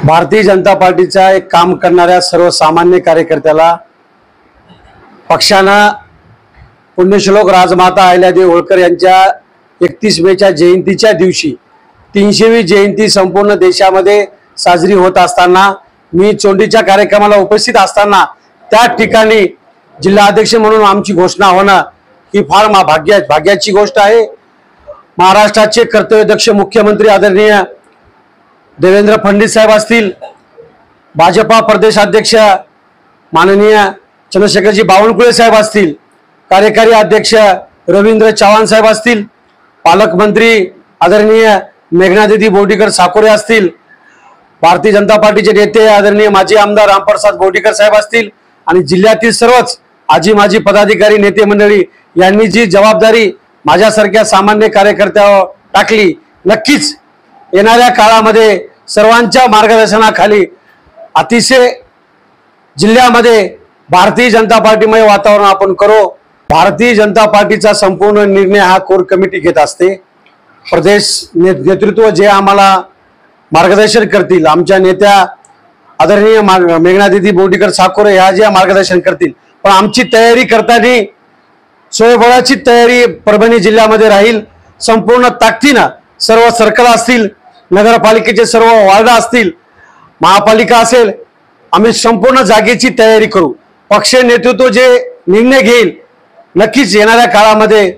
भारतीय जनता पार्टीचा एक काम करणाऱ्या सर्वसामान्य कार्यकर्त्याला पक्षानं पुण्यश्लोक राजमाता अहिल्यादेवी होळकर यांच्या 31 मेच्या जयंतीच्या दिवशी 300वी जयंती संपूर्ण देशामध्ये साजरी होत असताना मी चोंडीच्या कार्यक्रमाला उपस्थित असताना त्या ठिकाणी जिल्हाध्यक्ष म्हणून आमची घोषणा होणं ही फार भाग्याची गोष्ट आहे। महाराष्ट्राचे कर्तव्यदक्ष मुख्यमंत्री आदरणीय देवेंद्र फडणवीस साहेब असतील, भाजपा प्रदेशाध्यक्ष माननीय चंद्रशेखरजी बावनकुळे साहेब असतील, कार्यकारी अध्यक्ष रवींद्र चव्हाण साहेब असतील, पालकमंत्री आदरणीय मेघनादिदी बोर्डीकर साकोरे असतील, भारतीय जनता पार्टीचे नेते आदरणीय माजी आमदार रामप्रसाद बोर्डीकर साहेब असतील आणि जिल्ह्यातील सर्वच आजी माजी पदाधिकारी नेते मंडळी यांनी जी जबाबदारी माझ्यासारख्या सामान्य कार्यकर्त्यावर टाकली, नक्कीच येणाऱ्या काळामध्ये सर्वांच्या मार्गदर्शनाखाली अतिशय जिल्ह्यामध्ये भारतीय जनता पार्टीमय वातावरण आपण करू। भारतीय जनता पार्टीचा संपूर्ण निर्णय हा कोर कमिटी घेत असते। प्रदेश नेतृत्व जे आम्हाला मार्गदर्शन करतील, आमच्या नेत्या आदरणीय मेघनादिदी बोर्डीकर साकोरे ह्या ज्या मार्गदर्शन करतील, पण आमची तयारी करताना स्वयंबळाची तयारी परभणी जिल्ह्यामध्ये राहील। संपूर्ण ताकदीने सर्व सर्कल असतील, नगरपालिकेचे सर्व वार्ड असतील, महापालिका असेल, आम्ही संपूर्ण जागेची तयारी करू। पक्ष नेतृत्व जे निर्णय घेईल नक्कीच येणाऱ्या काळामध्ये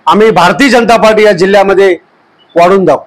आम्ही भारतीय जनता पार्टी या जिल्ह्यामध्ये वाढून दाखवू।